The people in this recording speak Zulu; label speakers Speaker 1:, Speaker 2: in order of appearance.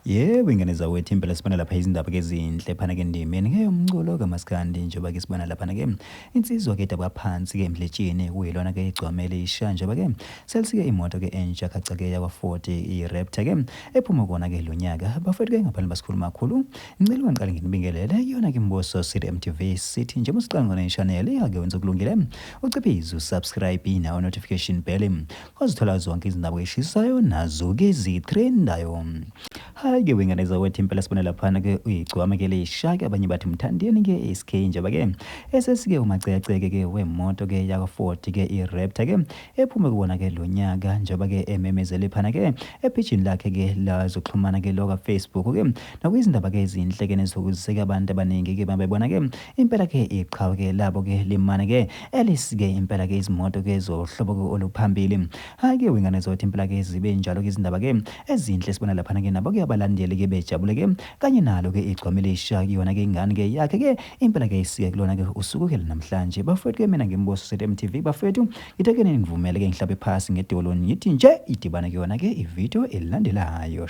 Speaker 1: Yebo, ingane zawethu impela sibona lapha izindaba-ke ezinhle phana-ke endimeni-ke umculo kaMaskandi njengoba-ke sibona laphana-ke insizwa-ke edabaphansi-ke emdletsheni kuyilona-ke igcwamele isha njengoba-ke selisi-ke imoto-ke entsha khaca-ke yakwa-40 i-Raptor-ke ephuma kona-ke lo nyaka bafethu-ke ngaphandle basikhuluma kakhulu ngicela ukungiqala nginibingelele yona-ke Mbuso City MTV sithi njengoba siqala ngona i-channel ake wenza okulungile uciphize usubscribe nawo notification bell ozithola zonke izindaba eshisayo nazo-ke zithrendayo. Hayi-ke wengane zawethu impela sibona laphana-ke uyigcwama-ke leyishaka abanye bathi mthandeni-ke SK njengoba-ke esesike umaceceke-ke wemoto-ke yakwa-40-ke i-Raptor-ke ephume kubona-ke lo nyaka njengoba-ke ememezele phana-ke ephijini lakhe-ke lazokuxhumana-ke lokwa-Facebook-ke nakuyizindaba-ke ezinhle-ke nezokuziseka abantu abaningi-ke babebona-ke impela-ke iqhawe-ke labo-ke limane-ke elisi-ke impela-ke izimoto-ke zohlobo-ke oluphambili. Hayi-ke wengane zawethu impela-ke zibe njalo-ke izindaba-ke ezinhle sibona laphana-ke nabo-ke abalandeli-ke bejabule-ke kanye nalo-ke igcwamile isha yona-ke ingane-ke yakhe-ke impela-ke isike kulona-ke usuku-ke namhlanje bafethu-ke mina ngiMbuso City MTV bafethu ngithe-ke ningivumele-ke ngihlabe phasi ngedoloni ngithi nje idibane kuyona-ke ividiyo elilandelayo.